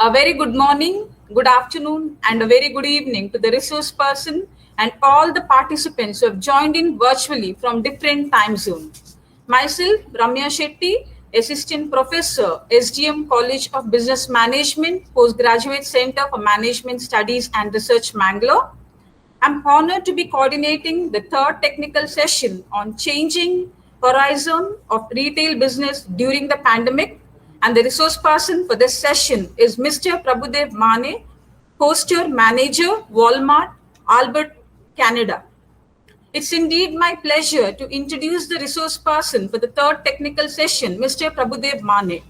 A very good morning, good afternoon, and a very good evening to the resource person and all the participants who have joined in virtually from different time zones. Myself, Ramya Shetty, Assistant Professor, SDM College of Business Management, Postgraduate Center for Management Studies and Research, Mangalore. I'm honored to be coordinating the third technical session on changing horizon of retail business during the pandemic. And the resource person for this session is Mr. Prabhudev Mane, Poster Manager, Walmart, Alberta, Canada. It's indeed my pleasure to introduce the resource person for the third technical session, Mr. Prabhudev Mane.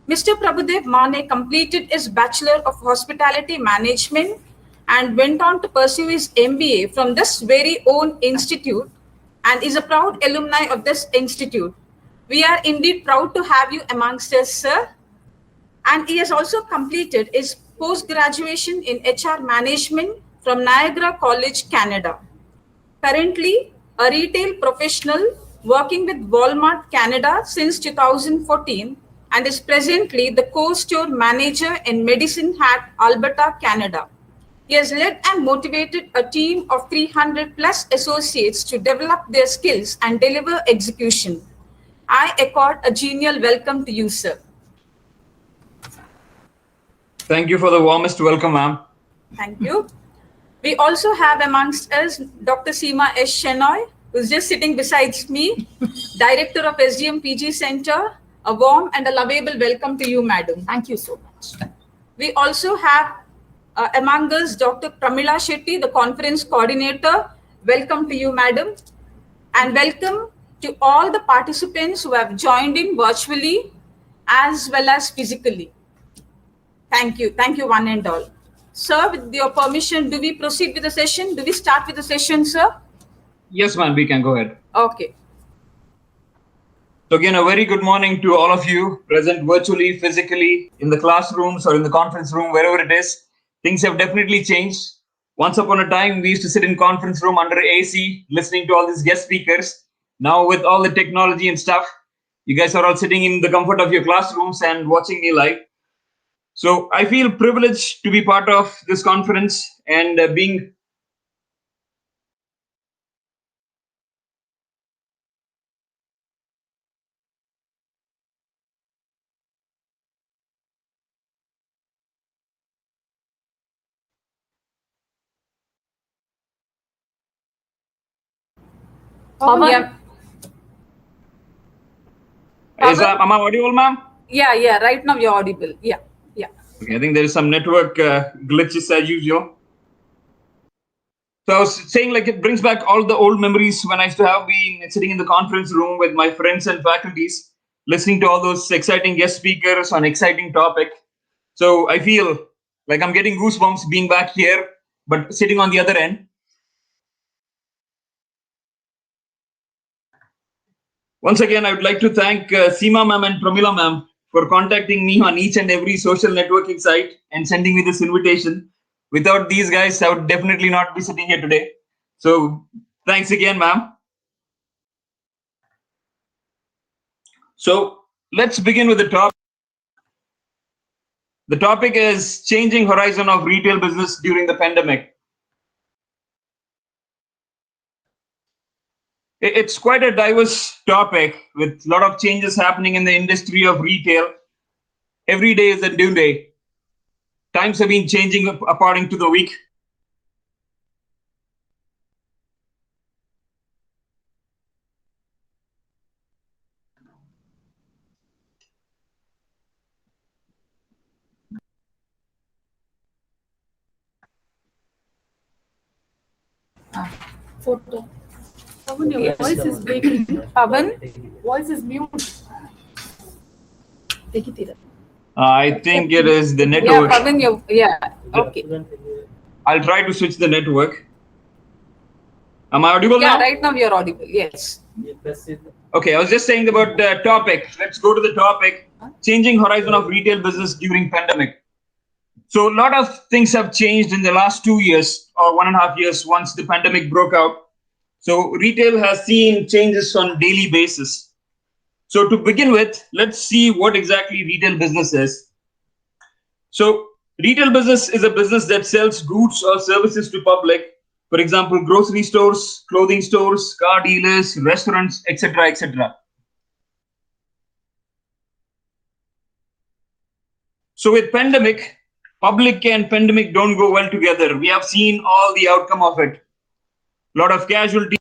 Mr. Prabhudev Mane completed his Bachelor of Hospitality Management and went on to pursue his MBA from this very own institute and is a proud alumni of this institute. We are indeed proud to have you amongst us, sir. And he has also completed his post-graduation in HR Management from Niagara College, Canada. Currently, a retail professional working with Walmart Canada since 2014 and is presently the co-store manager in Medicine Hat, Alberta, Canada. He has led and motivated a team of 300 plus associates to develop their skills and deliver execution. I accord a genial welcome to you, sir. Thank you for the warmest welcome, ma'am. Thank you. We also have amongst us Dr. Seema S. Shenoy, who's just sitting beside me, Director of SDM PG Center. A warm and a lovable welcome to you, madam. Thank you so much. We also have among us Dr. Pramila Shetty, the Conference Coordinator. Welcome to you, madam. And welcome to all the participants who have joined in virtually as well as physically. Thank you. Thank you, one and all. Sir, with your permission, do we proceed with the session? Do we start with the session, sir? Yes, ma'am, we can go ahead. Okay. So again, a very good morning to all of you present virtually, physically, in the classrooms or in the conference room, wherever it is. Things have definitely changed. Once upon a time, we used to sit in conference room under AC, listening to all these guest speakers. Now with all the technology and stuff, you guys are all sitting in the comfort of your classrooms and watching me live. So I feel privileged to be part of this conference and being Pavan, yeah. Am I audible, ma'am? Yeah. Right now you're audible. Yeah. Okay, I think there is some network glitches as usual. So I was saying, like, it brings back all the old memories when I used to have been sitting in the conference room with my friends and faculties, listening to all those exciting guest speakers on exciting topic. So I feel like I'm getting goosebumps being back here, but sitting on the other end. Once again, I would like to thank Seema ma'am and Pramila ma'am for contacting me on each and every social networking site and sending me this invitation. Without these guys, I would definitely not be sitting here today. So thanks again, ma'am. So let's begin with the topic. The topic is changing horizon of retail business during the pandemic. It's quite a diverse topic with a lot of changes happening in the industry of retail. Every day is a new day. Times have been changing according to the week. Photo. Pavan, your voice is breaking. Pavan? Voice is mute. Take it. I think it is the network. Yeah, Pavan, okay. I'll try to switch the network. Am I audible now? Yeah, right now you're audible, yes. Okay, I was just saying about the topic. Let's go to the topic, changing horizon of retail business during pandemic. So a lot of things have changed in the last 2 years or 1.5 years once the pandemic broke out. So retail has seen changes on daily basis. So to begin with, let's see what exactly retail business is. So retail business is a business that sells goods or services to public. For example, grocery stores, clothing stores, car dealers, restaurants, etc., etc. So with pandemic, public and pandemic don't go well together. We have seen all the outcome of it. A lot of casualties.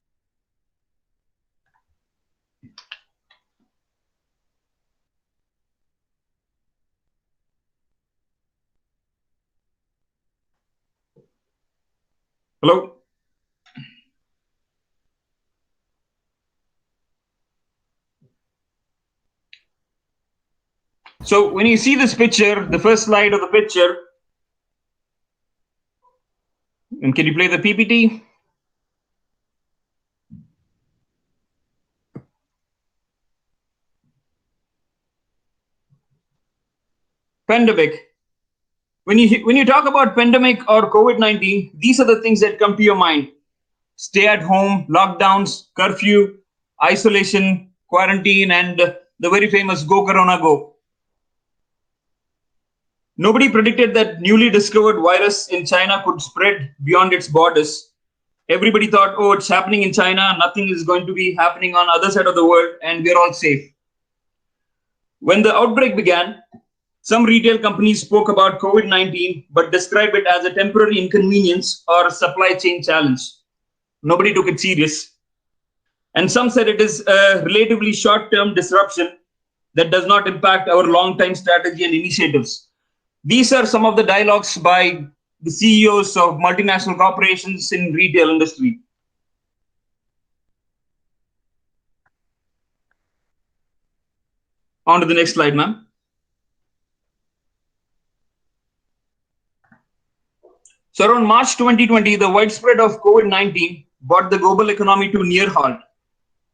Hello? So when you see this picture, the first slide of the picture, and can you play the PPT? Pandemic. When you talk about pandemic or COVID-19, these are the things that come to your mind. Stay at home, lockdowns, curfew, isolation, quarantine, and the very famous Go Corona Go. Nobody predicted that newly discovered virus in China could spread beyond its borders. Everybody thought, oh, it's happening in China, nothing is going to be happening on the other side of the world, and we're all safe. When the outbreak began, some retail companies spoke about COVID-19, but described it as a temporary inconvenience or a supply chain challenge. Nobody took it serious. And some said it is a relatively short-term disruption that does not impact our long-term strategy and initiatives. These are some of the dialogues by the CEOs of multinational corporations in retail industry. On to the next slide, ma'am. So around March 2020, the widespread of COVID-19 brought the global economy to near halt.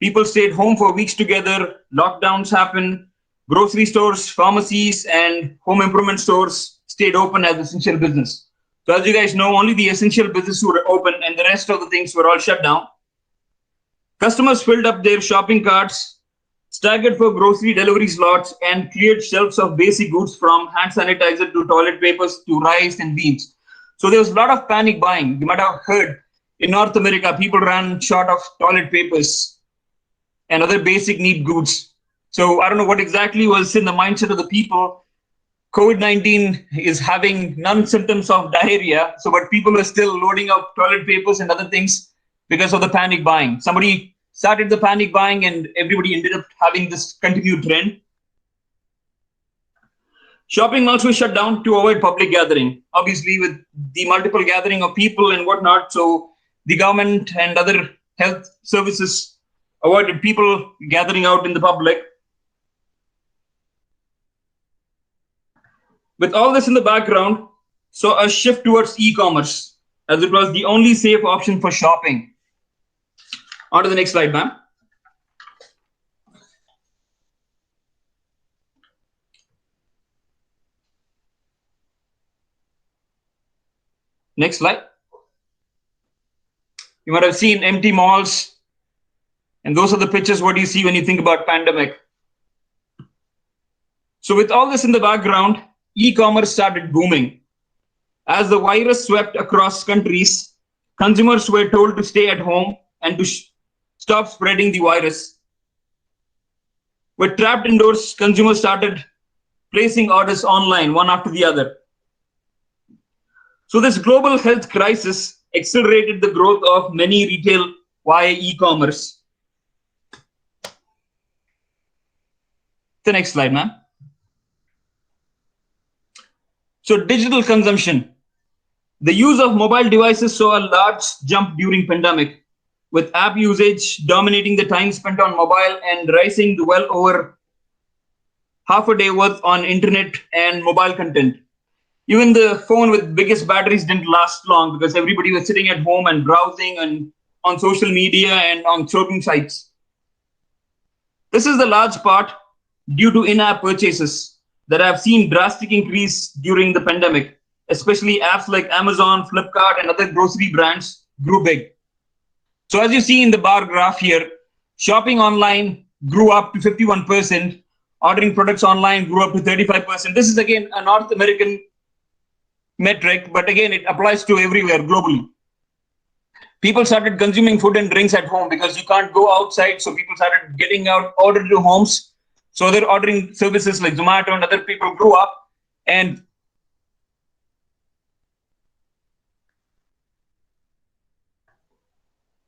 People stayed home for weeks together, lockdowns happened, grocery stores, pharmacies, and home improvement stores stayed open as essential business. So as you guys know, only the essential business were open and the rest of the things were all shut down. Customers filled up their shopping carts, staggered for grocery delivery slots, and cleared shelves of basic goods from hand sanitizer to toilet papers to rice and beans. So there was a lot of panic buying. You might have heard in North America, people ran short of toilet papers and other basic need goods. So I don't know what exactly was in the mindset of the people. COVID-19 is having non-symptoms of diarrhea, so but people were still loading up toilet papers and other things because of the panic buying. Somebody started the panic buying and everybody ended up having this continued trend. Shopping malls were shut down to avoid public gathering. Obviously, with the multiple gathering of people and whatnot, so the government and other health services avoided people gathering out in the public. With all this in the background, saw a shift towards e-commerce, as it was the only safe option for shopping. On to the next slide, ma'am. Next slide. You might have seen empty malls, and those are the pictures what you see when you think about pandemic. So with all this in the background, e-commerce started booming. As the virus swept across countries, consumers were told to stay at home and to stop spreading the virus. With trapped indoors, consumers started placing orders online, one after the other. So this global health crisis accelerated the growth of many retail via e-commerce. The next slide, ma'am. So digital consumption. The use of mobile devices saw a large jump during pandemic, with app usage dominating the time spent on mobile and rising to well over half a day worth on internet and mobile content. Even the phone with biggest batteries didn't last long because everybody was sitting at home and browsing and on social media and on shopping sites. This is the large part due to in-app purchases that have seen drastic increase during the pandemic, especially apps like Amazon, Flipkart, and other grocery brands grew big. So as you see in the bar graph here, shopping online grew up to 51%, ordering products online grew up to 35%. This is again a North American metric, but again, it applies to everywhere globally. People started consuming food and drinks at home because you can't go outside. So people started getting out, ordered to homes. So they're ordering services like Zomato, and other people grew up. And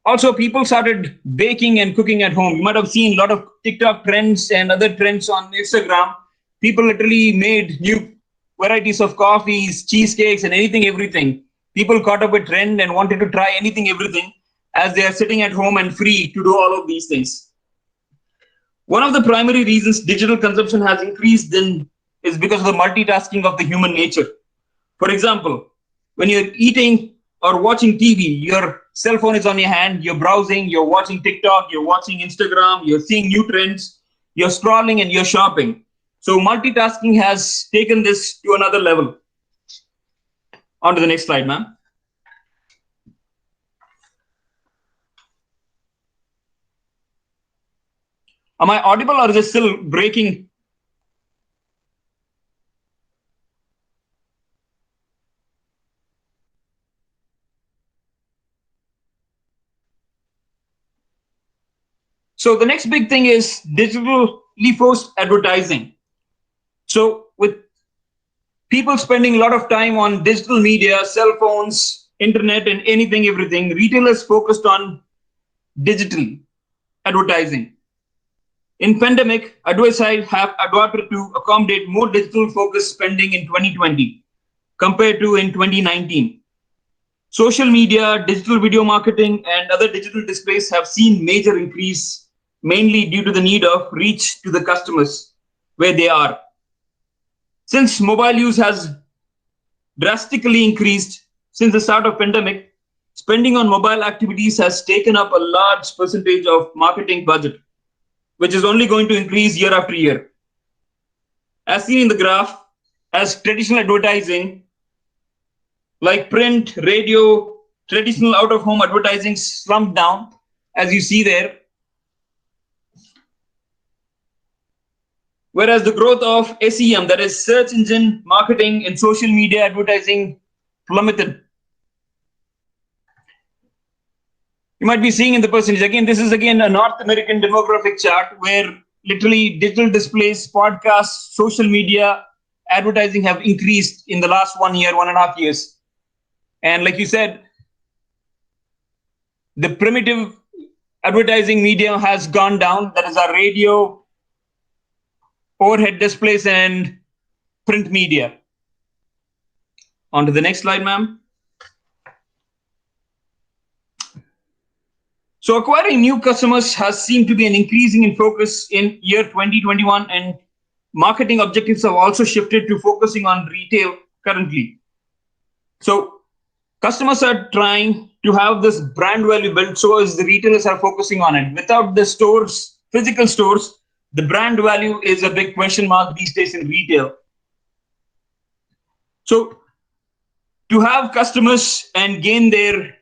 also people started baking and cooking at home. You might have seen a lot of TikTok trends and other trends on Instagram. People literally made new varieties of coffees, cheesecakes, and anything, everything. People caught up with trend and wanted to try anything, everything, as they are sitting at home and free to do all of these things. One of the primary reasons digital consumption has increased then is because of the multitasking of the human nature. For example, when you're eating or watching TV, your cell phone is on your hand, you're browsing, you're watching TikTok, you're watching Instagram, you're seeing new trends, you're scrolling and you're shopping. So multitasking has taken this to another level. On to the next slide, ma'am. Am I audible or is it still breaking? So the next big thing is digitally forced advertising. So with people spending a lot of time on digital media, cell phones, internet, and anything, everything, retailers focused on digital advertising. In pandemic, advertisers have adapted to accommodate more digital focused spending in 2020 compared to in 2019. Social media, digital video marketing, and other digital displays have seen major increase, mainly due to the need of reach to the customers where they are. Since mobile use has drastically increased since the start of pandemic, spending on mobile activities has taken up a large percentage of marketing budget, which is only going to increase year after year. As seen in the graph, as traditional advertising like print, radio, traditional out-of-home advertising slumped down, as you see there. Whereas the growth of SEM, that is search engine marketing and social media advertising, plummeted. You might be seeing in the percentage, again, this is again a North American demographic chart where literally digital displays, podcasts, social media, advertising have increased in the last 1 year, 1.5 years. And like you said, the primitive advertising medium has gone down. That is our radio, overhead displays, and print media. On to the next slide, ma'am. So acquiring new customers has seemed to be an increasing in focus in year 2021, and marketing objectives have also shifted to focusing on retail currently. So customers are trying to have this brand value built, so as the retailers are focusing on it. Without the stores, physical stores, the brand value is a big question mark these days in retail. So to have customers and gain their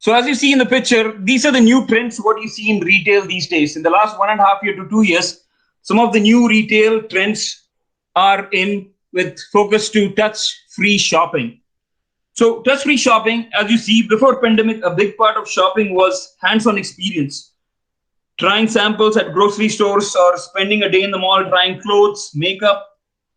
So as you see in the picture, these are the new trends, what you see in retail these days. In the last 1.5 years to 2 years, some of the new retail trends are in with focus to touch-free shopping. So touch-free shopping, as you see, before pandemic, a big part of shopping was hands-on experience. Trying samples at grocery stores or spending a day in the mall trying clothes, makeup,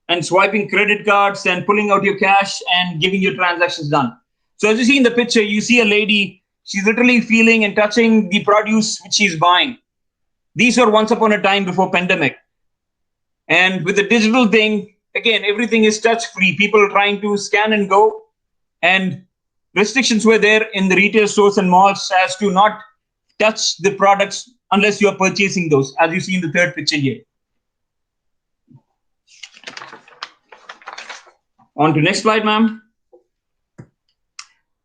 and swiping credit cards and pulling out your cash and giving your transactions done. So as you see in the picture, you see a lady, she's literally feeling and touching the produce which she's buying. These were once upon a time before pandemic. And with the digital thing, again, everything is touch-free. People trying to scan and go, and restrictions were there in the retail stores and malls as to not touch the products unless you are purchasing those, as you see in the third picture here. On to next slide, ma'am.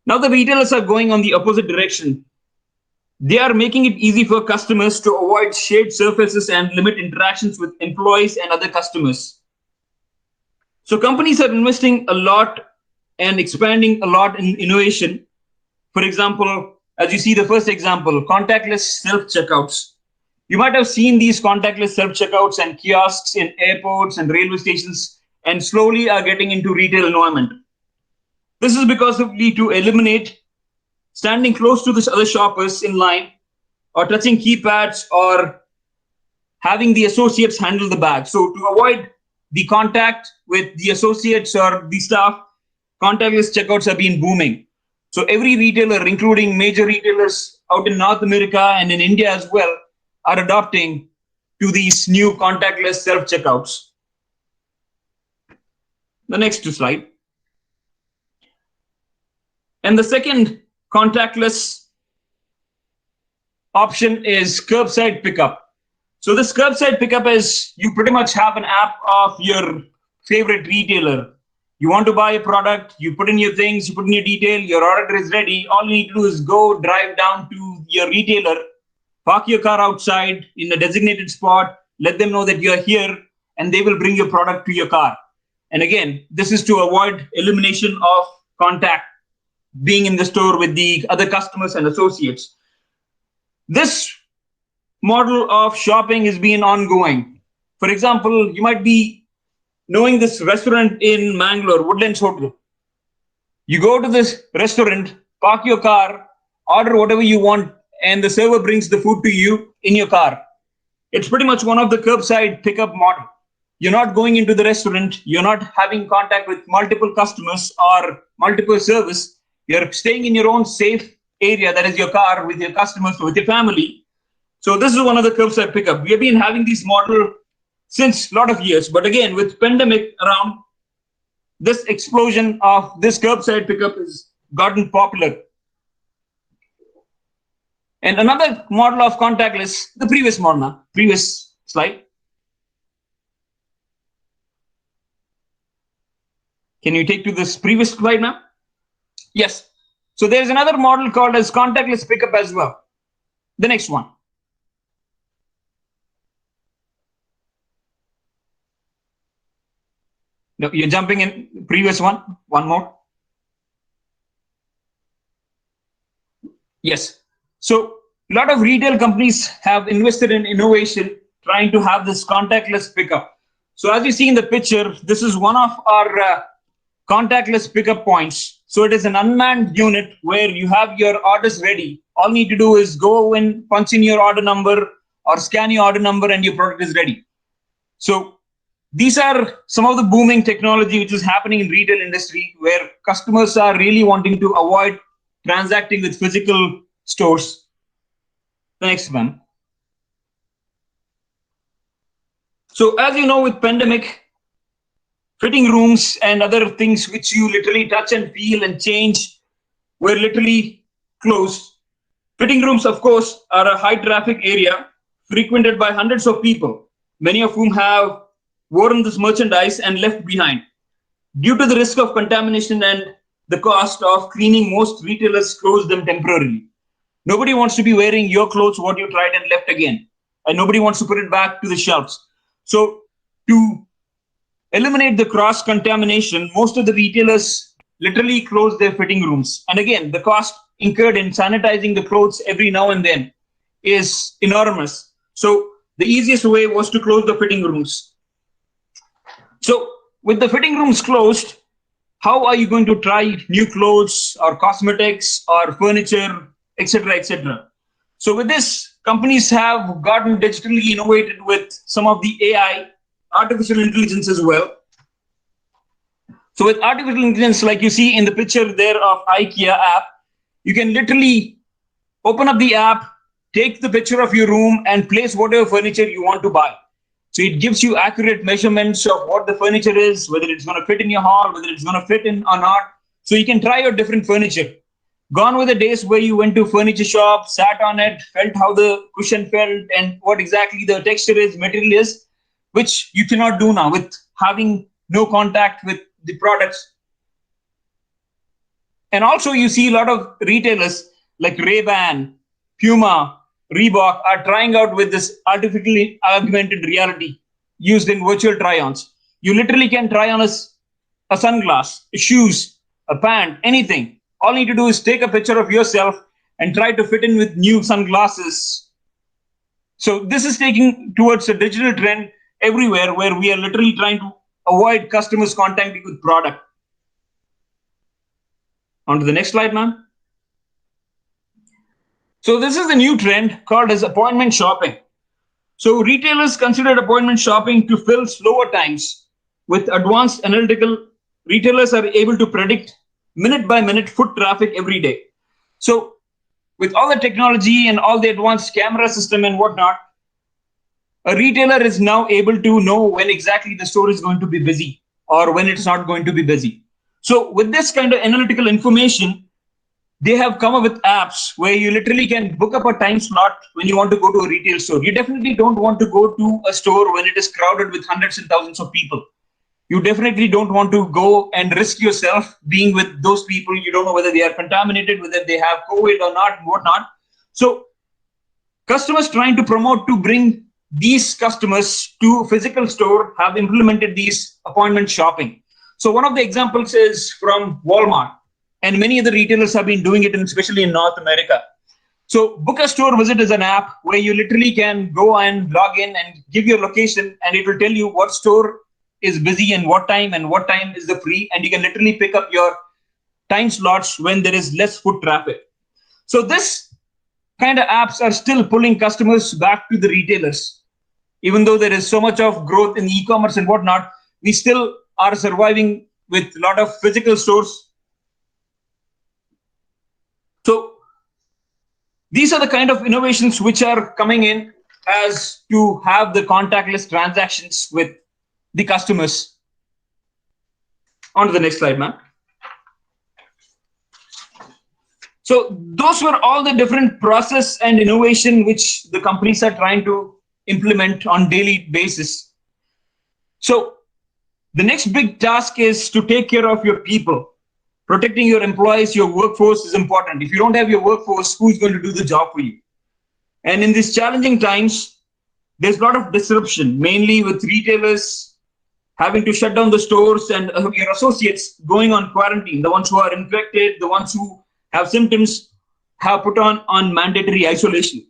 Now the retailers are going on the opposite direction. They are making it easy for customers to avoid shared surfaces and limit interactions with employees and other customers. So companies are investing a lot and expanding a lot in innovation. For example, as you see the first example, contactless self-checkouts. You might have seen these contactless self-checkouts and kiosks in airports and railway stations and slowly are getting into retail environment. This is because of to eliminate standing close to the other shoppers in line or touching keypads or having the associates handle the bag. So to avoid the contact with the associates or the staff, contactless checkouts have been booming. So every retailer, including major retailers out in North America and in India as well, are adopting to these new contactless self-checkouts. The next slide. And the second contactless option is curbside pickup. So this curbside pickup is you pretty much have an app of your favorite retailer. You want to buy a product, you put in your things, you put in your detail, your order is ready. All you need to do is go drive down to your retailer, park your car outside in a designated spot, let them know that you're here, and they will bring your product to your car. And again, this is to avoid elimination of contact being in the store with the other customers and associates. This model of shopping has been ongoing. For example, you might be knowing this restaurant in Mangalore, Woodlands Hotel. You go to this restaurant, park your car, order whatever you want, and the server brings the food to you in your car. It's pretty much one of the curbside pickup model. You're not going into the restaurant, you're not having contact with multiple customers or multiple service. You're staying in your own safe area, that is your car, with your customers, with your family. So this is one of the curbside pickup. We have been having this model since a lot of years, but again, with pandemic around, this explosion of this curbside pickup has gotten popular. And another model of contactless, the previous model, previous slide. Can you take to this previous slide now? Yes. So there's another model called as contactless pickup as well. The next one. No, you're jumping in previous one. One more. Yes. So a lot of retail companies have invested in innovation, trying to have this contactless pickup. So as you see in the picture, this is one of our contactless pickup points. So it is an unmanned unit where you have your orders ready. All you need to do is go and punch in your order number or scan your order number and your product is ready. So these are some of the booming technology which is happening in retail industry where customers are really wanting to avoid transacting with physical stores. The next one. So as you know, with pandemic, fitting rooms and other things which you literally touch and feel and change were literally closed. Fitting rooms, of course, are a high traffic area frequented by hundreds of people, many of whom have worn this merchandise and left behind. Due to the risk of contamination and the cost of cleaning, most retailers close them temporarily. Nobody wants to be wearing your clothes, what you tried and left again, and nobody wants to put it back to the shelves. So to eliminate the cross contamination, most of the retailers literally close their fitting rooms. And again, the cost incurred in sanitizing the clothes every now and then is enormous. So the easiest way was to close the fitting rooms. So with the fitting rooms closed, how are you going to try new clothes or cosmetics or furniture, etc., etc.? So with this, companies have gotten digitally innovated with some of the AI, artificial intelligence as well. So with artificial intelligence, like you see in the picture there of IKEA app, you can literally open up the app, take the picture of your room and place whatever furniture you want to buy. So it gives you accurate measurements of what the furniture is, whether it's going to fit in your hall, whether it's going to fit in or not. So you can try out different furniture. Gone were the days where you went to furniture shop, sat on it, felt how the cushion felt and what exactly the texture is, material is, which you cannot do now with having no contact with the products. And also you see a lot of retailers like Ray-Ban, Puma, Reebok are trying out with this artificially augmented reality used in virtual try-ons. You literally can try on a sunglass, shoes, a pant, anything. All you need to do is take a picture of yourself and try to fit in with new sunglasses. So this is taking towards a digital trend everywhere where we are literally trying to avoid customers contacting with product. On to the next slide, ma'am. So this is the new trend called as appointment shopping. So retailers considered appointment shopping to fill slower times. With advanced analytical, retailers are able to predict minute by minute foot traffic every day. So with all the technology and all the advanced camera system and whatnot, a retailer is now able to know when exactly the store is going to be busy or when it's not going to be busy. So with this kind of analytical information, they have come up with apps where you literally can book up a time slot when you want to go to a retail store. You definitely don't want to go to a store when it is crowded with hundreds and thousands of people. You definitely don't want to go and risk yourself being with those people. You don't know whether they are contaminated, whether they have COVID or not, whatnot. So customers trying to promote to bring these customers to physical store have implemented these appointment shopping. So one of the examples is from Walmart, and many other retailers have been doing it, and especially in North America. So book a store visit is an app where you literally can go and log in and give your location, and it will tell you what store is busy and what time is the free, and you can literally pick up your time slots when there is less foot traffic. So this kind of apps are still pulling customers back to the retailers. Even though there is so much of growth in e-commerce and whatnot, we still are surviving with a lot of physical stores. So these are the kind of innovations which are coming in as to have the contactless transactions with the customers. On to the next slide, ma'am. So those were all the different process and innovation which the companies are trying to implement on daily basis. So the next big task is to take care of your people. Protecting your employees, your workforce is important. If you don't have your workforce, who's going to do the job for you? And in these challenging times, there's a lot of disruption, mainly with retailers having to shut down the stores and your associates going on quarantine. The ones who are infected, the ones who have symptoms have put on mandatory isolation.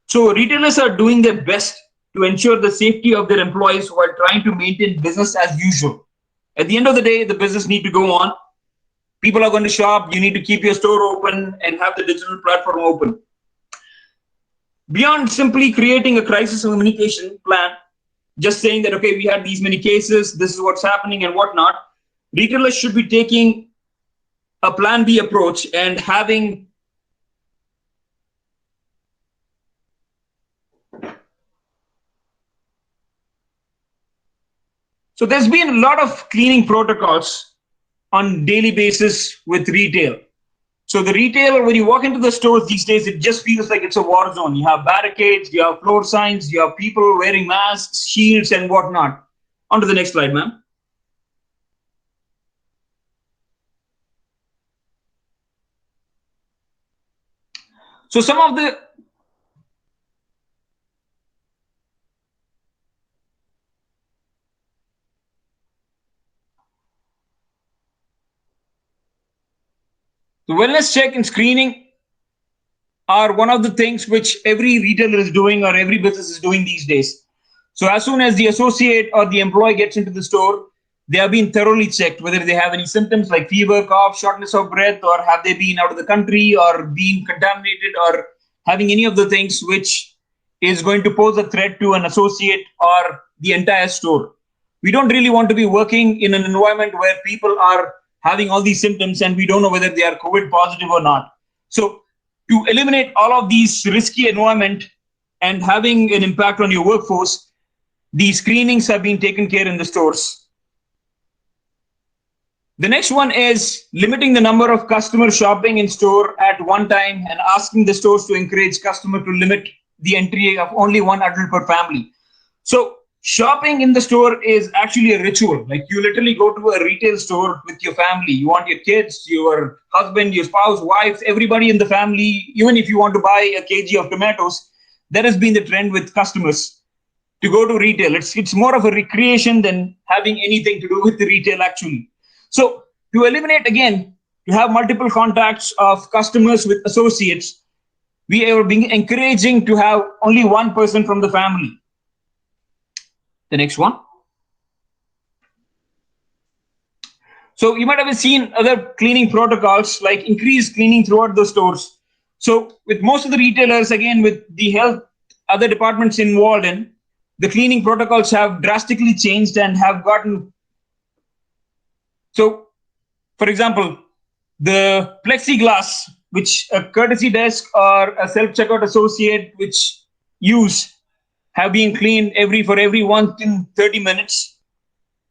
So retailers are doing their best to ensure the safety of their employees while trying to maintain business as usual. At the end of the day, the business need to go on. People are going to shop. You need to keep your store open and have the digital platform open. Beyond simply creating a crisis communication plan, just saying that, okay, we had these many cases, this is what's happening and whatnot, retailers should be taking a plan B approach and having so there's been a lot of cleaning protocols on daily basis with retail. So the retail, when you walk into the stores these days, it just feels like it's a war zone. You have barricades, you have floor signs, you have people wearing masks, shields, and whatnot. On to the next slide, ma'am. So some of the wellness check and screening are one of the things which every retailer is doing or every business is doing these days. So as soon as the associate or the employee gets into the store, they have been thoroughly checked whether they have any symptoms like fever, cough, shortness of breath, or have they been out of the country or been contaminated or having any of the things which is going to pose a threat to an associate or the entire store. We don't really want to be working in an environment where people are having all these symptoms and we don't know whether they are COVID positive or not. So to eliminate all of these risky environment and having an impact on your workforce, these screenings have been taken care in the stores. The next one is limiting the number of customers shopping in store at one time and asking the stores to encourage customer to limit the entry of only one adult per family. So shopping in the store is actually a ritual. Like you literally go to a retail store with your family. You want your kids, your husband, your spouse, wife, everybody in the family. Even if you want to buy a kg of tomatoes, that has been the trend with customers to go to retail. It's more of a recreation than having anything to do with the retail actually. So to eliminate again, to have multiple contacts of customers with associates, we are being encouraging to have only one person from the family. The next one. So you might have seen other cleaning protocols like increased cleaning throughout the stores. So with most of the retailers, again, with the health, other departments involved in, the cleaning protocols have drastically changed and have gotten. So, for example, the plexiglass, which a courtesy desk or a self-checkout associate which use, have been cleaned for every 1 to 30 minutes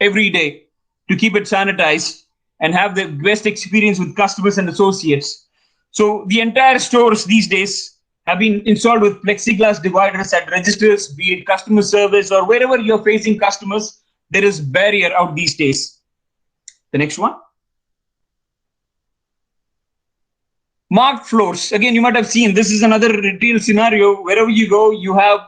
every day to keep it sanitized and have the best experience with customers and associates. So the entire stores these days have been installed with plexiglass dividers at registers, be it customer service or wherever you're facing customers, there is barrier out these days. The next one. Marked floors. Again, you might have seen this is another retail scenario. Wherever you go, you have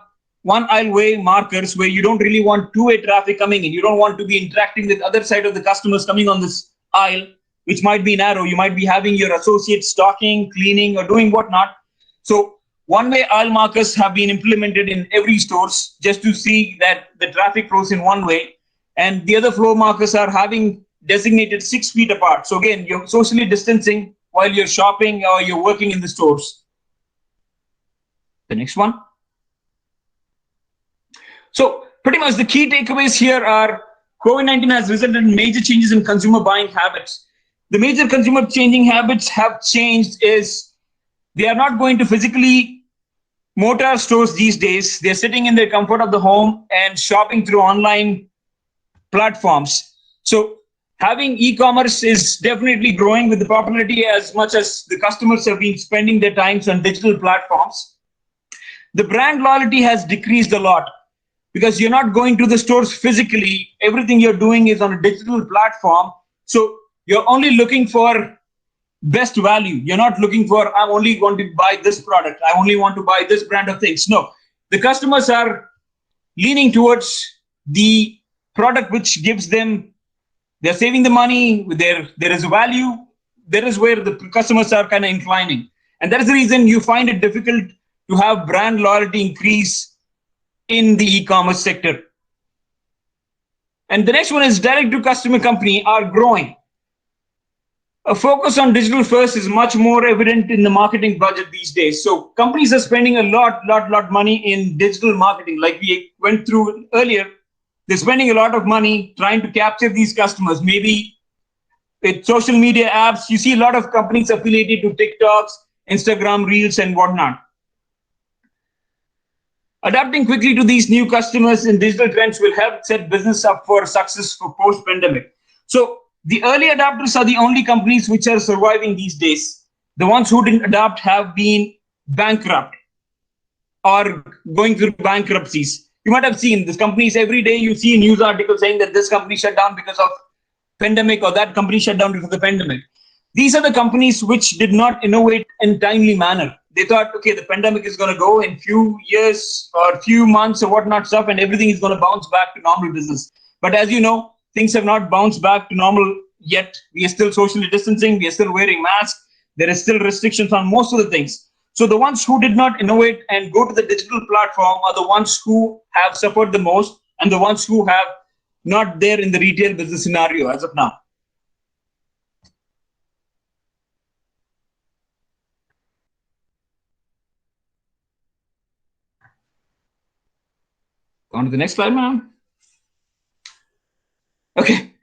one aisleway markers where you don't really want two-way traffic coming in. You don't want to be interacting with other side of the customers coming on this aisle, which might be narrow. You might be having your associates stocking, cleaning, or doing whatnot. So one-way aisle markers have been implemented in every stores just to see that the traffic flows in one way. And the other floor markers are having designated 6 feet apart. So again, you're socially distancing while you're shopping or you're working in the stores. The next one. So pretty much the key takeaways here are COVID-19 has resulted in major changes in consumer buying habits. The major consumer changing habits have changed is they are not going to physically motor stores these days. They're sitting in the comfort of the home and shopping through online platforms. So having e-commerce is definitely growing with the popularity as much as the customers have been spending their times on digital platforms. The brand loyalty has decreased a lot because you're not going to the stores physically. Everything you're doing is on a digital platform. So you're only looking for best value. You're not looking for, I'm only going to buy this product. I only want to buy this brand of things. No, the customers are leaning towards the product which gives them, they're saving the money, there is a value. There is where the customers are kind of inclining. And that is the reason you find it difficult to have brand loyalty increase in the e-commerce sector. And the next one is direct to customer company are growing. A focus on digital first is much more evident in the marketing budget these days. So companies are spending a lot money in digital marketing. Like we went through earlier, they're spending a lot of money trying to capture these customers. Maybe with social media apps, you see a lot of companies affiliated to TikToks, Instagram Reels and whatnot. Adapting quickly to these new customers and digital trends will help set business up for success for post-pandemic. So the early adapters are the only companies which are surviving these days. The ones who didn't adapt have been bankrupt or going through bankruptcies. You might have seen these companies every day. You see news articles saying that this company shut down because of pandemic or that company shut down because of the pandemic. These are the companies which did not innovate in timely manner. They thought, okay, the pandemic is going to go in few years or few months or whatnot stuff, and everything is going to bounce back to normal business. But as you know, things have not bounced back to normal yet. We are still socially distancing. We are still wearing masks. There is still restrictions on most of the things. So the ones who did not innovate and go to the digital platform are the ones who have suffered the most and the ones who have not there in the retail business scenario as of now. On to the next slide, ma'am. Okay.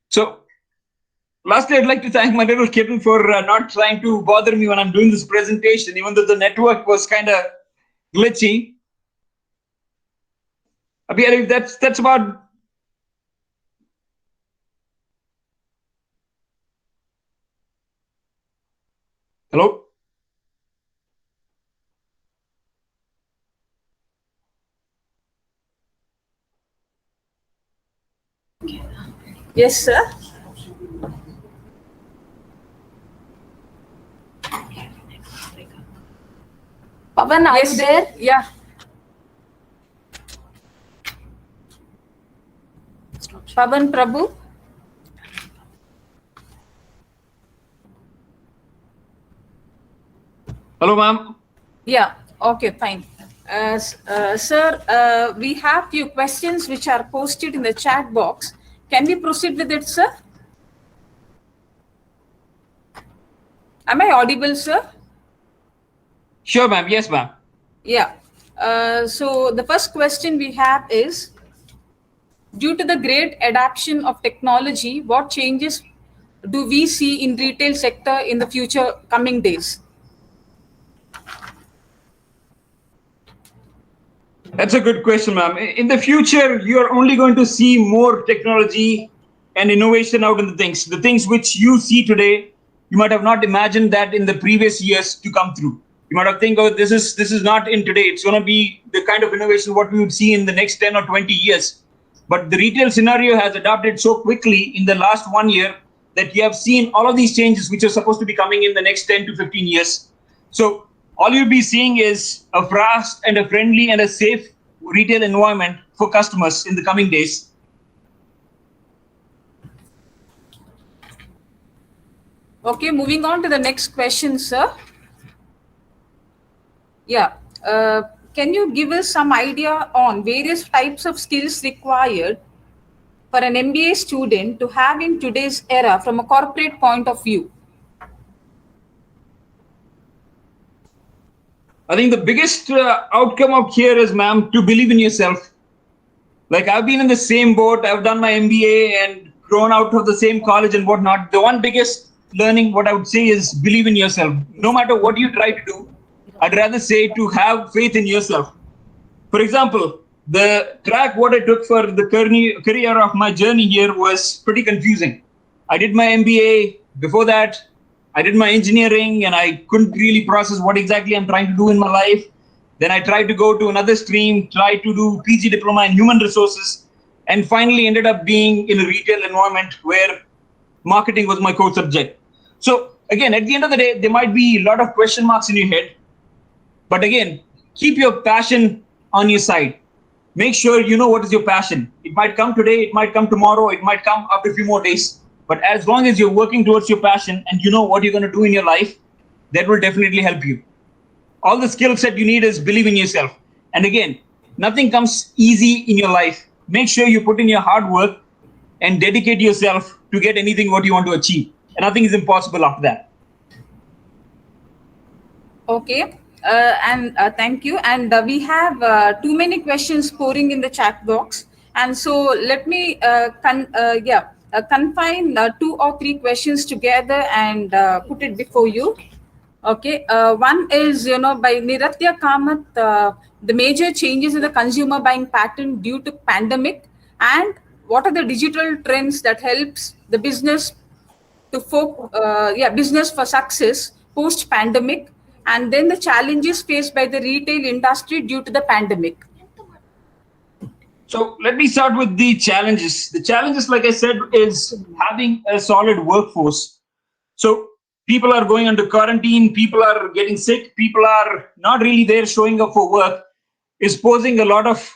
So, lastly, I'd like to thank my little kitten for not trying to bother me when I'm doing this presentation, even though the network was kind of glitchy. That's about. Hello? Yes, sir. Pavan, are you there? Yeah. Pavan Prabhu. Hello, ma'am. Yeah, okay, fine. Sir, we have few questions which are posted in the chat box. Can we proceed with it, sir? Am I audible, sir? Sure, ma'am. Yes, ma'am. Yeah. So the first question we have is, due to the great adoption of technology, what changes do we see in retail sector in the future coming days? That's a good question, ma'am. In the future, you're only going to see more technology and innovation out in the things. The things which you see today, you might have not imagined that in the previous years to come through. You might have think, oh, this is not in today. It's going to be the kind of innovation what we would see in the next 10 or 20 years. But the retail scenario has adapted so quickly in the last 1 year that you have seen all of these changes which are supposed to be coming in the next 10 to 15 years. So all you'll be seeing is a fast and a friendly and a safe retail environment for customers in the coming days. Okay, moving on to the next question, sir. Yeah. Uh, can you give us some idea on various types of skills required for an MBA student to have in today's era from a corporate point of view? I think the biggest outcome out here is, ma'am, to believe in yourself. Like I've been in the same boat, I've done my MBA and grown out of the same college and whatnot. The one biggest learning, what I would say, is believe in yourself. No matter what you try to do, I'd rather say to have faith in yourself. For example, the track what I took for the career of my journey here was pretty confusing. I did my MBA. Before that, I did my engineering and I couldn't really process what exactly I'm trying to do in my life. Then I tried to go to another stream, tried to do PG diploma in human resources, and finally ended up being in a retail environment where marketing was my core subject. So again, at the end of the day, there might be a lot of question marks in your head, but again, keep your passion on your side. Make sure you know what is your passion. It might come today, it might come tomorrow, it might come after a few more days. But as long as you're working towards your passion and you know what you're going to do in your life, that will definitely help you. All the skill set you need is believe in yourself. And again, nothing comes easy in your life. Make sure you put in your hard work and dedicate yourself to get anything what you want to achieve. And nothing is impossible after that. Okay. And thank you. And we have too many questions pouring in the chat box. And so let me confine two or three questions together and put it before you. Okay. One is, by Niratya Kamath, the major changes in the consumer buying pattern due to pandemic, and what are the digital trends that helps the business business for success post pandemic, and then the challenges faced by the retail industry due to the pandemic. So let me start with the challenges. The challenges, like I said, is having a solid workforce. So people are going under quarantine, people are getting sick, people are not really there showing up for work, is posing a lot of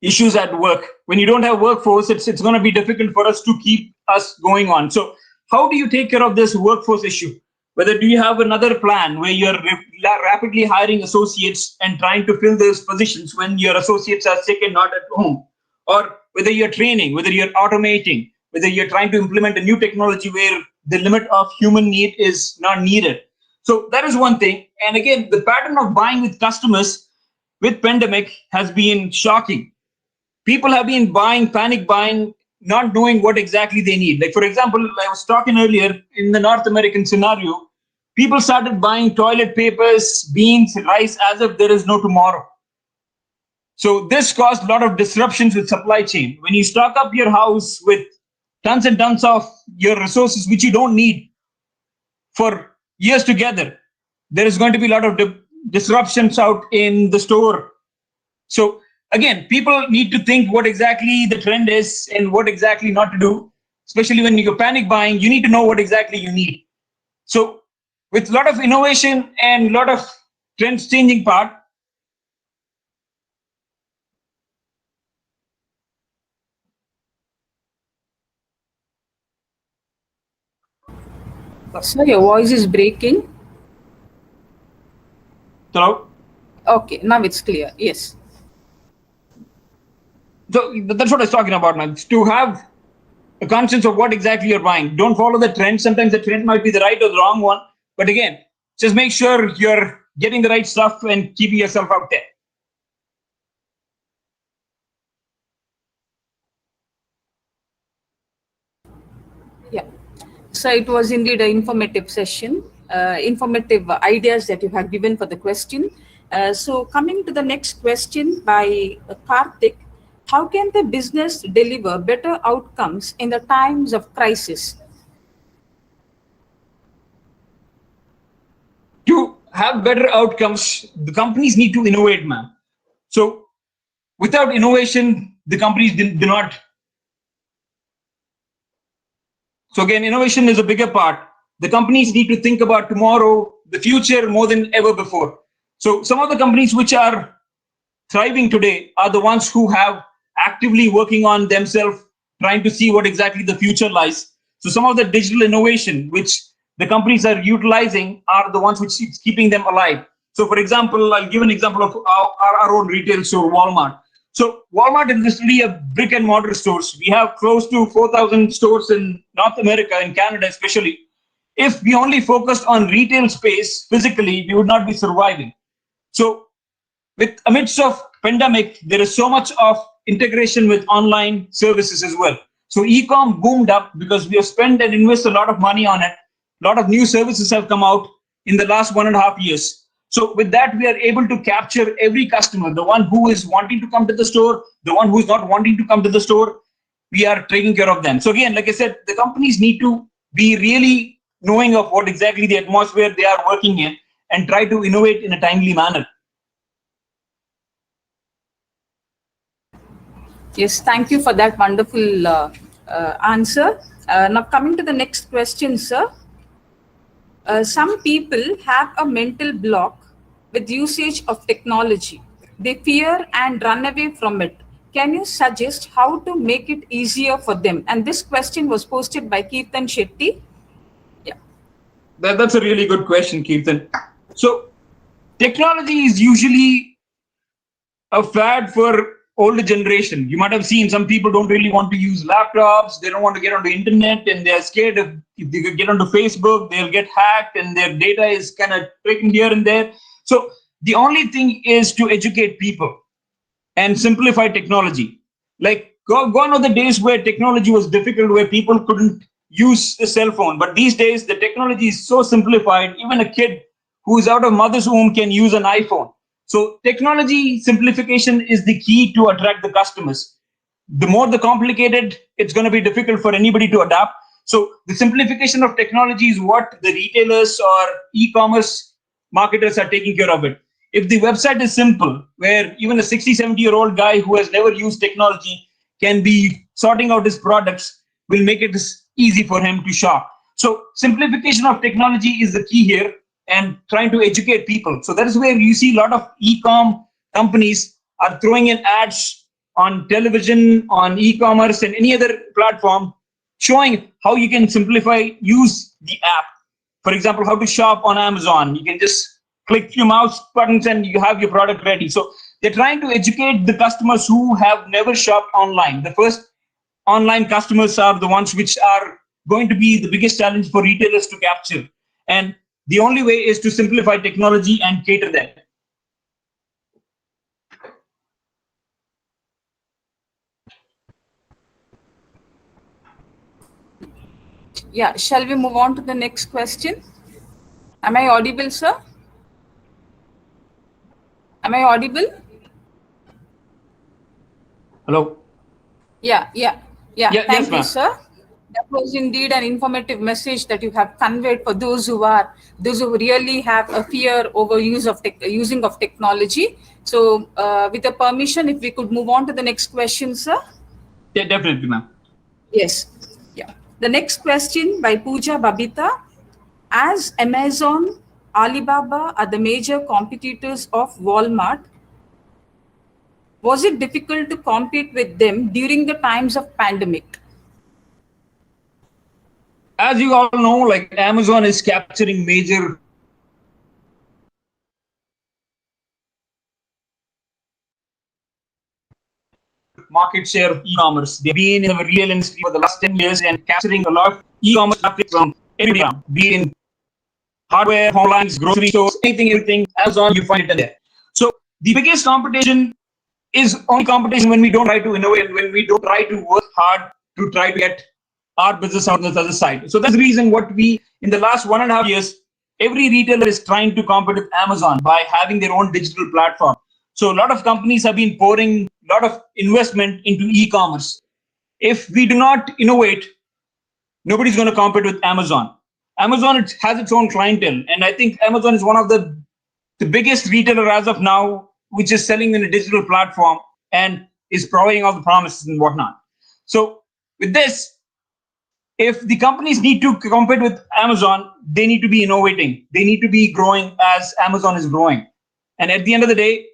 issues at work. When you don't have workforce, it's going to be difficult for us to keep us going on. So how do you take care of this workforce issue? Whether do you have another plan where you're rapidly hiring associates and trying to fill those positions when your associates are sick and not at home, or whether you're training, whether you're automating, whether you're trying to implement a new technology where the limit of human need is not needed. So that is one thing. And again, the pattern of buying with customers with pandemic has been shocking. People have been buying, panic buying, not knowing what exactly they need. Like, for example, I was talking earlier in the North American scenario, people started buying toilet papers, beans, rice as if there is no tomorrow. So this caused a lot of disruptions with supply chain. When you stock up your house with tons and tons of your resources, which you don't need for years together, there is going to be a lot of disruptions out in the store. So again, people need to think what exactly the trend is and what exactly not to do. Especially when you're panic buying, you need to know what exactly you need. So with a lot of innovation and a lot of trends changing part, Sir, your voice is breaking. Hello? Okay, now it's clear. Yes. So that's what I was talking about, man. It's to have a conscience of what exactly you're buying. Don't follow the trend. Sometimes the trend might be the right or the wrong one. But again, just make sure you're getting the right stuff and keeping yourself out there. Yeah. So it was indeed an informative session, informative ideas that you have given for the question. So coming to the next question by Karthik, how can the business deliver better outcomes in the times of crisis? To have better outcomes, the companies need to innovate, man. So without innovation, the companies do not. So again, innovation is a bigger part. The companies need to think about tomorrow, the future more than ever before. So some of the companies which are thriving today are the ones who have actively working on themselves, trying to see what exactly the future lies. So some of the digital innovation which the companies are utilizing are the ones which is keeping them alive. So for example, I'll give an example of our own retail store, Walmart. So Walmart is literally a brick and mortar stores. We have close to 4,000 stores in North America, in Canada especially. If we only focused on retail space physically, we would not be surviving. So with amidst of pandemic, there is so much of integration with online services as well. So e-com boomed up because we have spent and invested a lot of money on it. A lot of new services have come out in the last 1.5 years. So with that, we are able to capture every customer, the one who is wanting to come to the store, the one who is not wanting to come to the store. We are taking care of them. So again, like I said, the companies need to be really knowing of what exactly the atmosphere they are working in and try to innovate in a timely manner. Yes, thank you for that wonderful answer. Now, coming to the next question, sir. Some people have a mental block with usage of technology. They fear and run away from it. Can you suggest how to make it easier for them? And this question was posted by Kirtan Shetty. Yeah. That's a really good question, Kirtan. So technology is usually a fad for older generation. You might have seen some people don't really want to use laptops. They don't want to get onto internet, and they're scared if they could get onto Facebook, they'll get hacked, and their data is kind of taken here and there. So the only thing is to educate people and simplify technology. Like gone are the days where technology was difficult, where people couldn't use a cell phone. But these days, the technology is so simplified. Even a kid who is out of mother's womb can use an iPhone. So technology simplification is the key to attract the customers. The more the complicated, it's going to be difficult for anybody to adapt. So the simplification of technology is what the retailers or e-commerce marketers are taking care of it. If the website is simple, where even a 60, 70-year-old guy who has never used technology can be sorting out his products, will make it easy for him to shop. So simplification of technology is the key here, and trying to educate people. So that is where you see a lot of e-com companies are throwing in ads on television, on e-commerce, and any other platform, showing how you can simplify, use the app. For example, how to shop on Amazon. You can just click few mouse buttons and you have your product ready. So they're trying to educate the customers who have never shopped online. The first online customers are the ones which are going to be the biggest challenge for retailers to capture. And the only way is to simplify technology and cater that. Yeah. Shall we move on to the next question? Am I audible, sir? Am I audible? Hello? Yeah. Yeah, yes, Thank you, ma'am. sir. That was indeed an informative message that you have conveyed for those who really have a fear over using of technology. So, with the permission, if we could move on to the next question, sir. Yeah, definitely, ma'am. Yes. Yeah. The next question by Pooja Babita. As Amazon, Alibaba are the major competitors of Walmart, was it difficult to compete with them during the times of pandemic? As you all know, like Amazon is capturing major market share of e-commerce. They've been in the retail industry for the last 10 years and capturing a lot of e-commerce traffic from everywhere, be it in hardware, home lines, grocery stores, everything. Amazon, you find it in there. So the biggest competition is only competition when we don't try to innovate, when we don't try to work hard to try to get our business on the other side. So that's the reason what we, in the last 1.5 years, every retailer is trying to compete with Amazon by having their own digital platform. So a lot of companies have been pouring a lot of investment into e-commerce. If we do not innovate, nobody's going to compete with Amazon. Amazon has its own clientele, and I think Amazon is one of the biggest retailer as of now, which is selling in a digital platform and is providing all the promises and whatnot. So with this, if the companies need to compete with Amazon, they need to be innovating. They need to be growing as Amazon is growing. And at the end of the day,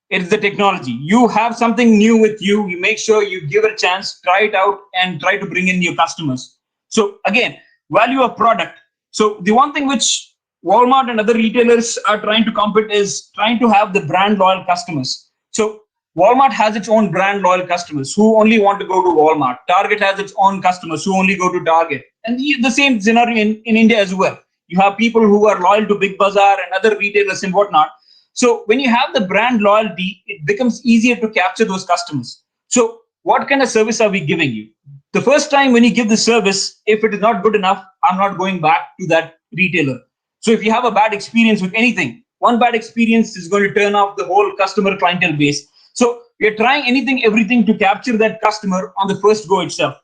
it's the technology. You have something new with you. You make sure you give it a chance, try it out, and try to bring in your customers. So again, value of product. So the one thing which Walmart and other retailers are trying to compete is trying to have the brand loyal customers. So Walmart has its own brand loyal customers who only want to go to Walmart. Target has its own customers who only go to Target. And the same scenario in India as well. You have people who are loyal to Big Bazaar and other retailers and whatnot. So when you have the brand loyalty, it becomes easier to capture those customers. So what kind of service are we giving you? The first time when you give the service, if it is not good enough, I'm not going back to that retailer. So if you have a bad experience with anything, one bad experience is going to turn off the whole customer clientele base. So you're trying anything, everything to capture that customer on the first go itself.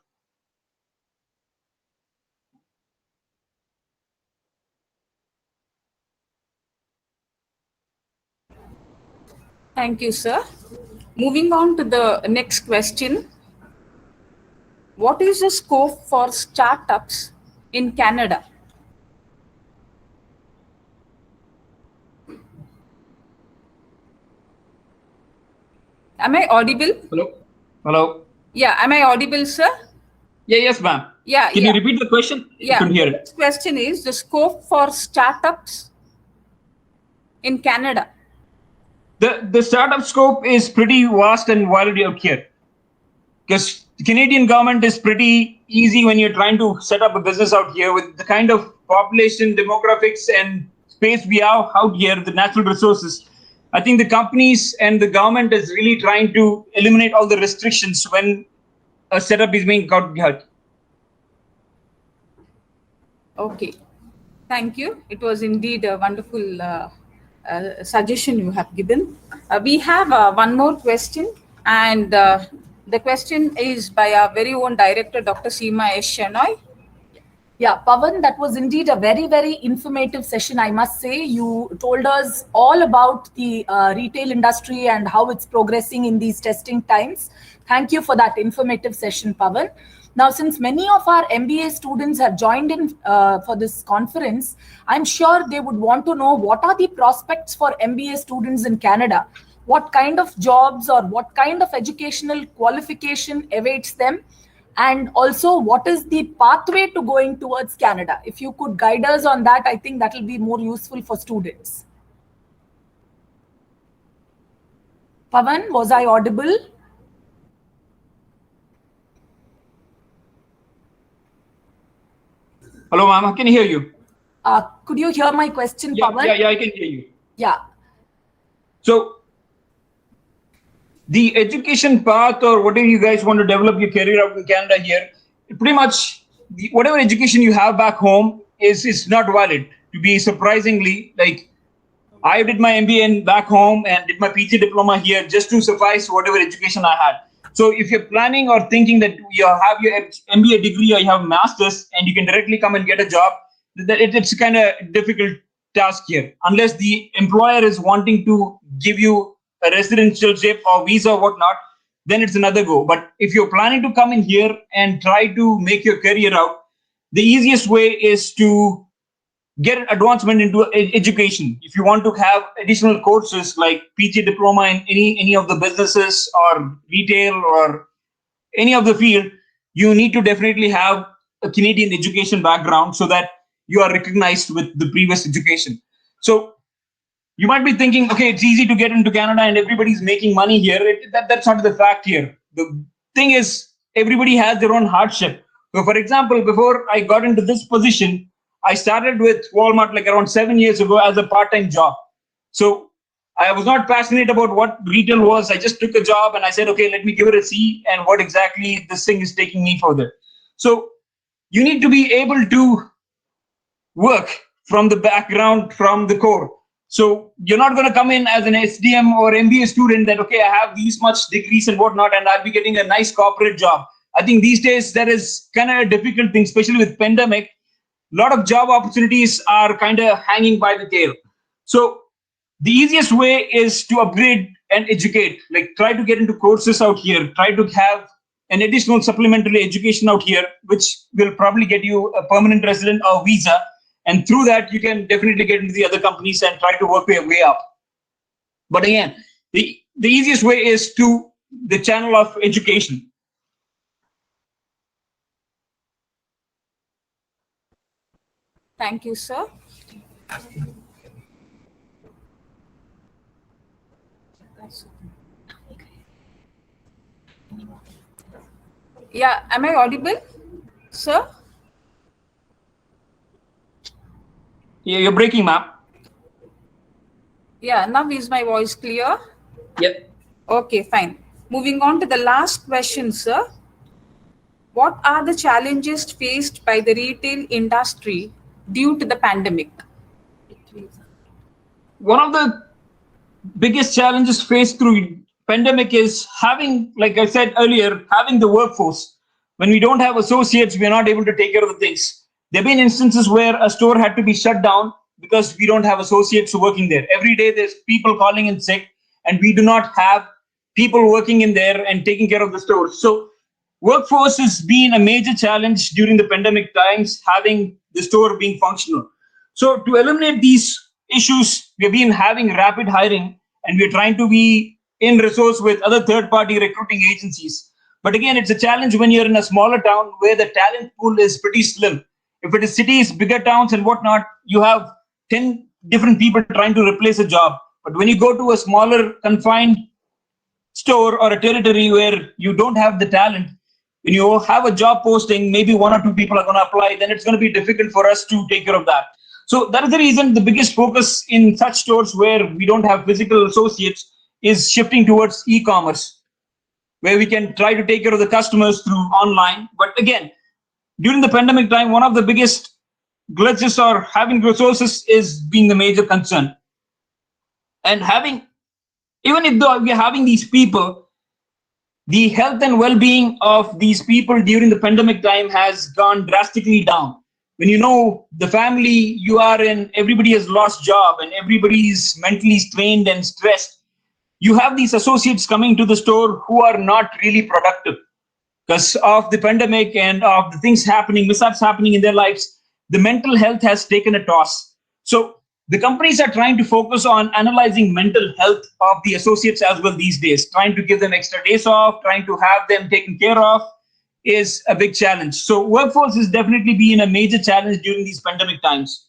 Thank you, sir. Moving on to the next question. What is the scope for startups in Canada? Am I audible? Hello? Hello? Yeah, am I audible, sir? Yeah, yes, ma'am. Yeah. Can you repeat the question? I Yeah. couldn't hear The it. next question is the scope for startups in Canada. The startup scope is pretty vast and wide out here, because the Canadian government is pretty easy when you're trying to set up a business out here with the kind of population, demographics, and space we have out here, the natural resources. I think the companies and the government is really trying to eliminate all the restrictions when a setup is being got here. Okay. Thank you. It was indeed a wonderful suggestion you have given. We have one more question, and the question is by our very own director, Dr. Seema S. Shenoy. Yeah, Pavan, that was indeed a very, very informative session, I must say. You told us all about the retail industry and how it's progressing in these testing times. Thank you for that informative session, Pavan. Now, since many of our MBA students have joined in for this conference, I'm sure they would want to know what are the prospects for MBA students in Canada? What kind of jobs or what kind of educational qualification awaits them? And also, what is the pathway to going towards Canada? If you could guide us on that, I think that will be more useful for students. Pavan, was I audible? Hello, ma'am. I can hear you. Could you hear my question, Pavan? Yeah, I can hear you. Yeah. So the education path or whatever you guys want to develop your career out in Canada here, pretty much whatever education you have back home is not valid. To be surprisingly, like I did my MBA back home and did my PG diploma here just to suffice whatever education I had. So if you're planning or thinking that you have your MBA degree or you have a master's and you can directly come and get a job, it's a kind of difficult task here. Unless the employer is wanting to give you a residentialship or visa or whatnot, then it's another go. But if you're planning to come in here and try to make your career out, the easiest way is to get an advancement into education. If you want to have additional courses like PG diploma in any of the businesses or retail or any of the field, you need to definitely have a Canadian education background so that you are recognized with the previous education. So you might be thinking, okay, it's easy to get into Canada and everybody's making money here. That's not the fact here. The thing is, everybody has their own hardship. So, for example, before I got into this position, I started with Walmart like around 7 years ago as a part-time job. So I was not passionate about what retail was. I just took a job and I said, okay, let me give it a see and what exactly this thing is taking me further. So you need to be able to work from the background, from the core. So you're not going to come in as an SDM or MBA student that, okay, I have these much degrees and whatnot, and I'll be getting a nice corporate job. I think these days that is kind of a difficult thing, especially with pandemic. A lot of job opportunities are kind of hanging by the tail. So the easiest way is to upgrade and educate. Like try to get into courses out here. Try to have an additional supplementary education out here, which will probably get you a permanent resident or visa. And through that, you can definitely get into the other companies and try to work your way up. But again, the easiest way is to the channel of education. Thank you, sir. Yeah, am I audible, sir? Yeah, you're breaking, ma'am. Yeah, now is my voice clear? Yep. Okay, fine. Moving on to the last question, sir. What are the challenges faced by the retail industry due to the pandemic? One of the biggest challenges faced through pandemic is having, like I said earlier, having the workforce. When we don't have associates, we're not able to take care of the things. There have been instances where a store had to be shut down because we don't have associates working there. Every day there's people calling in sick and we do not have people working in there and taking care of the store. So workforce has been a major challenge during the pandemic times, having the store being functional. So to eliminate these issues, we've been having rapid hiring and we're trying to be in resource with other third-party recruiting agencies. But again, it's a challenge when you're in a smaller town where the talent pool is pretty slim. If it is cities, bigger towns and whatnot, you have 10 different people trying to replace a job. But when you go to a smaller confined store or a territory where you don't have the talent, when you have a job posting, maybe one or two people are going to apply, then it's going to be difficult for us to take care of that. So that is the reason the biggest focus in such stores where we don't have physical associates is shifting towards e-commerce, where we can try to take care of the customers through online. But again, during the pandemic time, one of the biggest glitches or having resources is being the major concern. And even if we're having these people, the health and well-being of these people during the pandemic time has gone drastically down. When you know the family you are in, everybody has lost job and everybody is mentally strained and stressed. You have these associates coming to the store who are not really productive because of the pandemic and of the things happening, mishaps happening in their lives. The mental health has taken a toss. So the companies are trying to focus on analyzing mental health of the associates as well these days, trying to give them extra days off, trying to have them taken care of is a big challenge. So workforce has definitely been a major challenge during these pandemic times.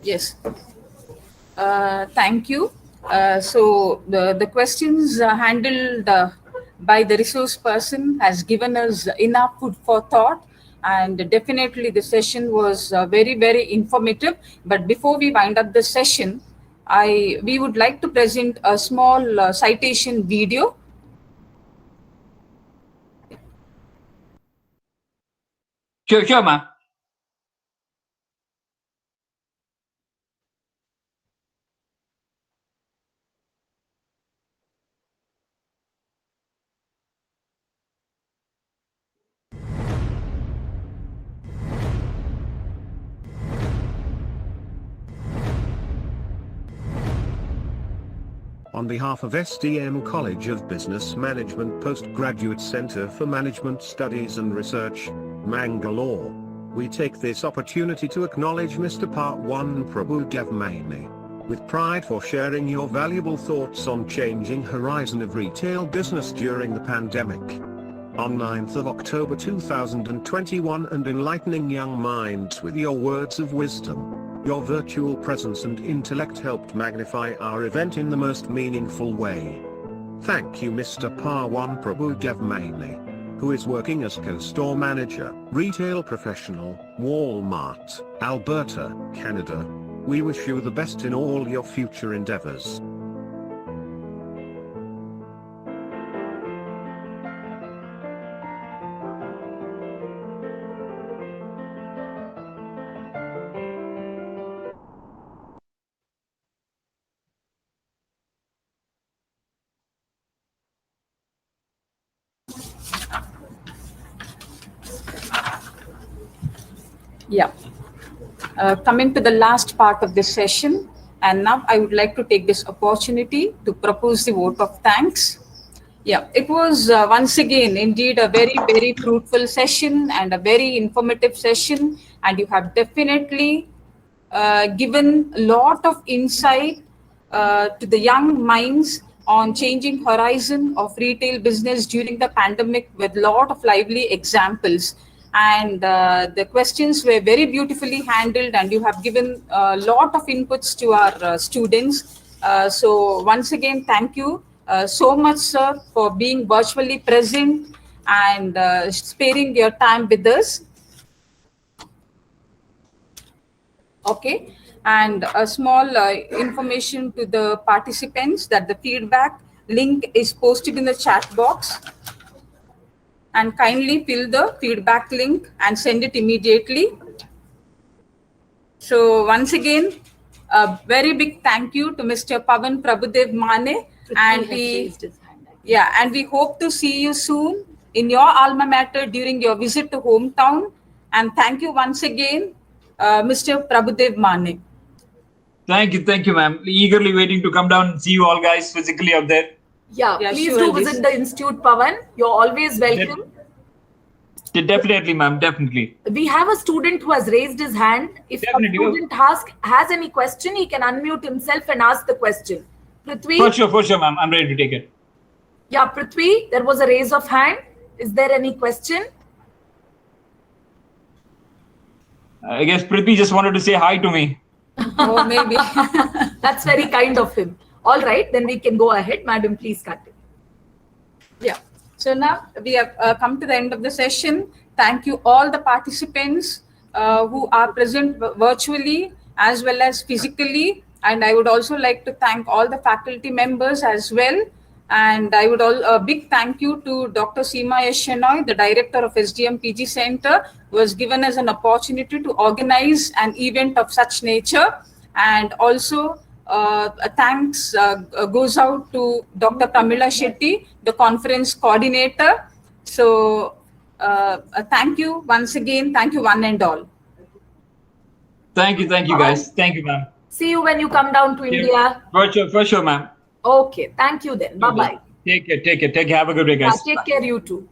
Yes. Thank you. So the questions handled by the resource person has given us enough food for thought, and definitely the session was very, very informative. But before we wind up the session, we would like to present a small citation video. Sure, ma'am. On behalf of SDM College of Business Management Postgraduate Center for Management Studies and Research, Mangalore, we take this opportunity to acknowledge Mr. Pavan Prabhudev Maini, with pride for sharing your valuable thoughts on changing horizon of retail business during the pandemic. On 9th of October 2021 and enlightening young minds with your words of wisdom. Your virtual presence and intellect helped magnify our event in the most meaningful way. Thank you, Mr. Pavan Prabhudev mainly, who is working as co-store manager, retail professional, Walmart, Alberta, Canada. We wish you the best in all your future endeavors. Yeah. Coming to the last part of this session, and now I would like to take this opportunity to propose the vote of thanks. Yeah, it was once again indeed a very, very fruitful session and a very informative session, and you have definitely given a lot of insight to the young minds on changing horizon of retail business during the pandemic with a lot of lively examples. And the questions were very beautifully handled, and you have given a lot of inputs to our students. So once again, thank you so much, sir, for being virtually present and sparing your time with us. Okay, and a small information to the participants that the feedback link is posted in the chat box, and kindly fill the feedback link and send it immediately. So once again, a very big thank you to Mr. Pavan Prabhudev Mane, and we hope to see you soon in your alma mater during your visit to hometown. And thank you once again, Mr. Prabhudev Mane. Thank you, ma'am. Eagerly waiting to come down and see you all guys physically out there. Yeah, please do visit the institute, Pavan. You're always welcome. Definitely, ma'am. Definitely. We have a student who has raised his hand. If a student has any question, he can unmute himself and ask the question. Prithvi? For sure, ma'am. I'm ready to take it. Yeah, Prithvi, there was a raise of hand. Is there any question? I guess Prithvi just wanted to say hi to me. Oh, maybe. That's very kind of him. All right, then we can go ahead. Madam, please continue. Yeah. So now we have come to the end of the session. Thank you all the participants who are present virtually as well as physically. And I would also like to thank all the faculty members as well. And I would a big thank you to Dr. Seema S. Shenoy, the director of SDM PG Center, who was given us an opportunity to organize an event of such nature. And also thanks goes out to Dr. Pramila Shetty, the conference coordinator. So thank you once again. Thank you one and all. Thank you guys. Thank you, ma'am. See you when you come down to India. For sure, ma'am. Okay, thank you then. Bye-bye. Take care. Have a good day, guys. Yeah, take care, you too.